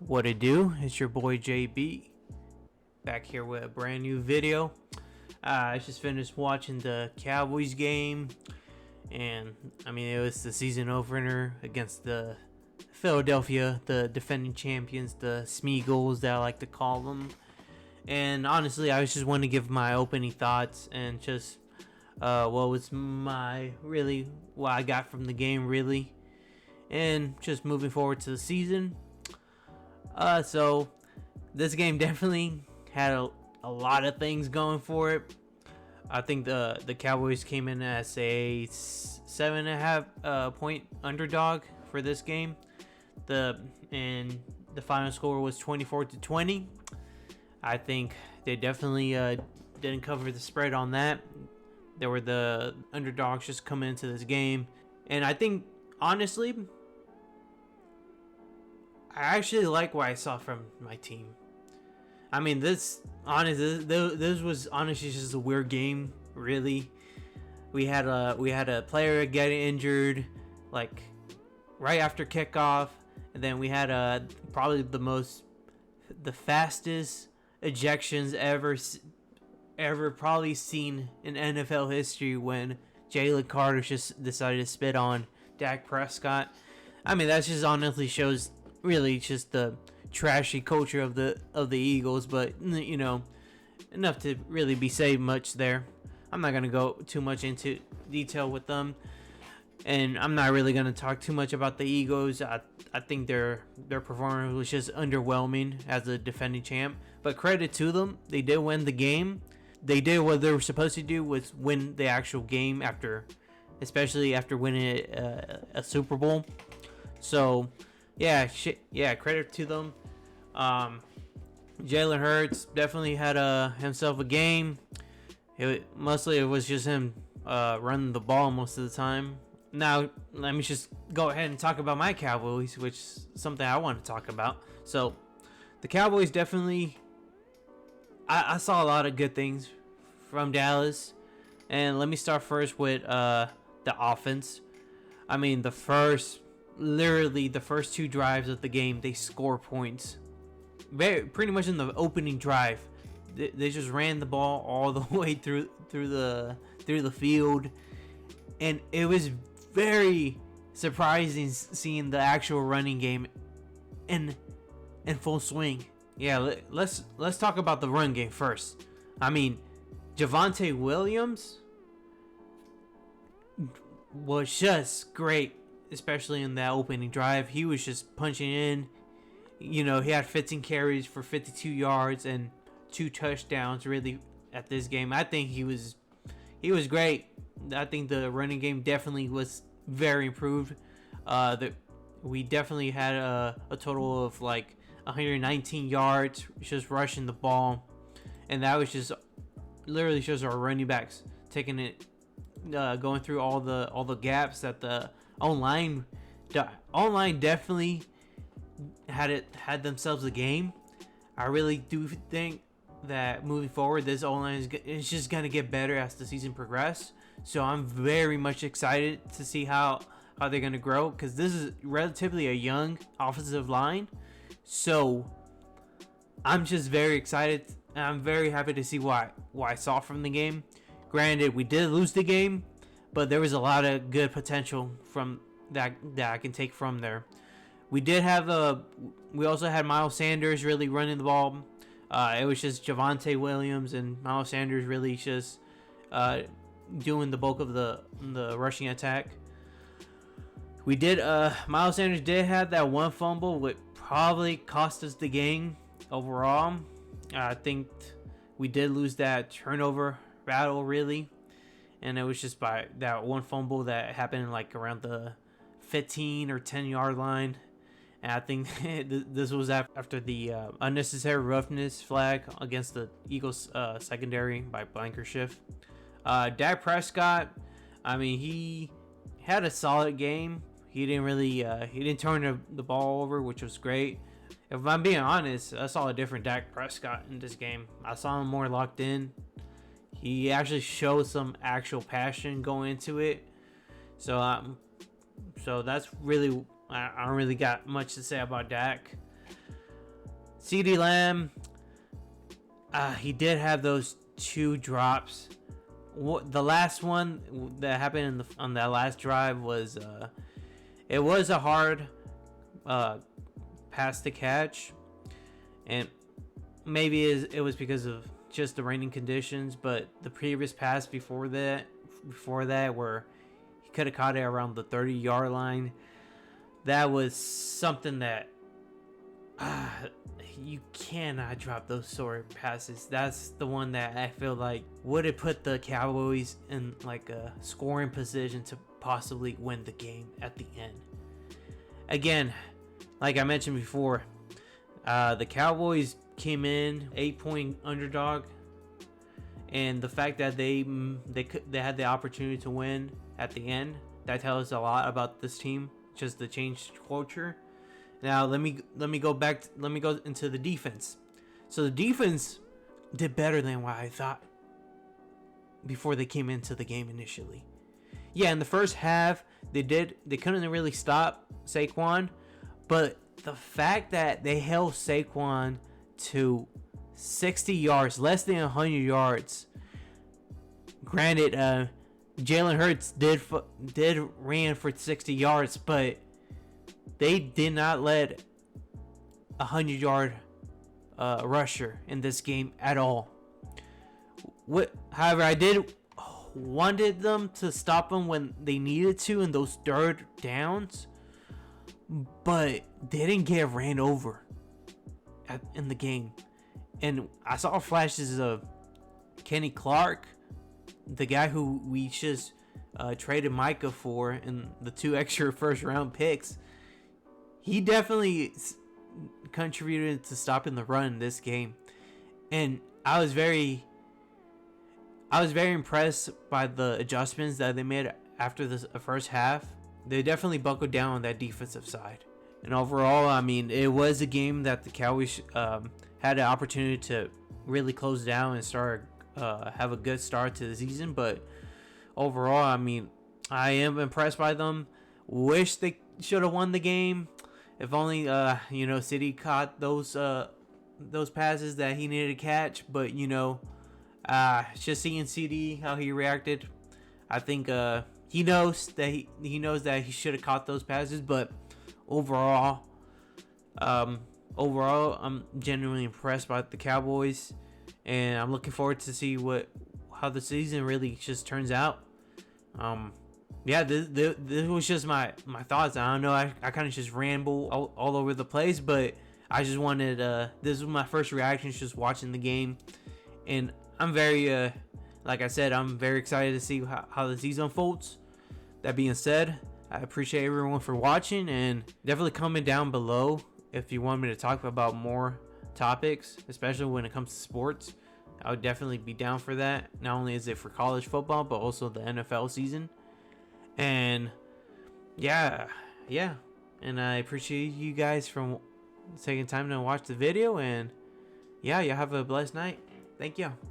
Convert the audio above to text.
What it do? It's your boy JB back here with a brand new video. I just finished watching the Cowboys game, and I mean it was the season opener against the Philadelphia, the defending champions, the Smeagles that I like to call them. And honestly, I just want to give my opening thoughts and just what was what I got from the game really, and just moving forward to the season. So this game definitely had a lot of things going for it. I think the Cowboys came in as a 7.5 point underdog for this game. The final score was 24-20. I think they definitely didn't cover the spread on that. They were the underdogs just coming into this game, and I think honestly, I actually like what I saw from my team. I mean, this was honestly just a weird game. Really, we had a player get injured like right after kickoff, and then we had probably the fastest ejections ever probably seen in NFL history when Jalen Carter just decided to spit on Dak Prescott. I mean, that just honestly shows really just the trashy culture of the Eagles, but you know, enough to really be saying much there. I'm not gonna go too much into detail with them, and I'm not really gonna talk too much about the Eagles. I think their performance was just underwhelming as a defending champ, but credit to them, they did win the game. They did what they were supposed to do, was win the actual game especially after winning a Super Bowl. So yeah, credit to them. Jalen Hurts definitely had himself a game. Mostly it was just him running the ball most of the time. Now let me just go ahead and talk about my Cowboys, which is something I want to talk about. So the Cowboys definitely, I saw a lot of good things from Dallas, and let me start first with the offense. I mean, literally the first two drives of the game, they score points. Pretty much in the opening drive, they just ran the ball all the way through the field, and it was very surprising seeing the actual running game in full swing. Yeah, let's talk about the run game first. I mean, Javonte Williams was just great, especially in that opening drive. He was just punching in. You know, he had 15 carries for 52 yards and 2 touchdowns really at this game. I think he was great. I think the running game definitely was very improved. We definitely had a total of like 119 yards just rushing the ball, and that was just literally shows our running backs taking it, going through all the gaps that the online definitely had themselves a game. I really do think that moving forward, this online is just gonna get better as the season progresses. So I'm very much excited to see how they're gonna grow, because this is relatively a young offensive line. So I'm just very excited, and I'm very happy to see what I saw from the game. Granted, we did lose the game, but there was a lot of good potential from that I can take from there. We also had Miles Sanders really running the ball. It was just Javonte Williams and Miles Sanders really just doing the bulk of the rushing attack. Miles Sanders did have that one fumble, which probably cost us the game overall. I think we did lose that turnover battle really, and it was just by that one fumble that happened like around the 15 or 10 yard line. And I think this was after the unnecessary roughness flag against the Eagles secondary by Blankenship. Dak Prescott, I mean, he had a solid game. He didn't turn the ball over, which was great. If I'm being honest, I saw a different Dak Prescott in this game. I saw him more locked in. He actually showed some actual passion going into it. So that's really, I don't really got much to say about Dak. CeeDee Lamb, he did have those 2 drops. The last one that happened on that last drive was it was a hard pass to catch, and maybe it was because of just the raining conditions. But the previous pass before that, where he could have caught it around the 30-yard line, that was something that you cannot drop those sort of passes. That's the one that I feel like would have put the Cowboys in like a scoring position to possibly win the game at the end. Again, like I mentioned before, the Cowboys came in 8-point underdog, and the fact that they had the opportunity to win at the end, that tells us a lot about this team, just the changed culture. Now let me go into the defense. So the defense did better than what I thought before they came into the game initially. Yeah, in the first half they couldn't really stop Saquon, but the fact that they held Saquon to 60 yards, less than 100 yards. Granted, Jalen Hurts did ran for 60 yards, but they did not let a 100-yard rusher in this game at all. However, I did wanted them to stop them when they needed to in those third downs, but they didn't get ran over in the game. And I saw flashes of Kenny Clark, the guy who we just traded Micah for, and the 2 extra first-round picks. He definitely contributed to stopping the run in this game, and I was very impressed by the adjustments that they made after the first half. They definitely buckled down on that defensive side, and overall, I mean, it was a game that the Cowboys had an opportunity to really close down and have a good start to the season. But overall, I mean, I am impressed by them. Wish they should have won the game. If only City caught those passes that he needed to catch. But just seeing CD how he reacted, I think he knows that he should have caught those passes. But overall, I'm genuinely impressed by the Cowboys, and I'm looking forward to see how the season really just turns out. This was just my thoughts. I don't know, I kind of just ramble all over the place, but I just wanted this was my first reaction, just watching the game, and I'm very like I said, I'm very excited to see how the season unfolds. That being said, I appreciate everyone for watching, and definitely comment down below if you want me to talk about more topics, especially when it comes to sports. I would definitely be down for that. Not only is it for college football, but also the NFL season. And yeah. And I appreciate you guys for taking time to watch the video. And yeah, you have a blessed night. Thank you.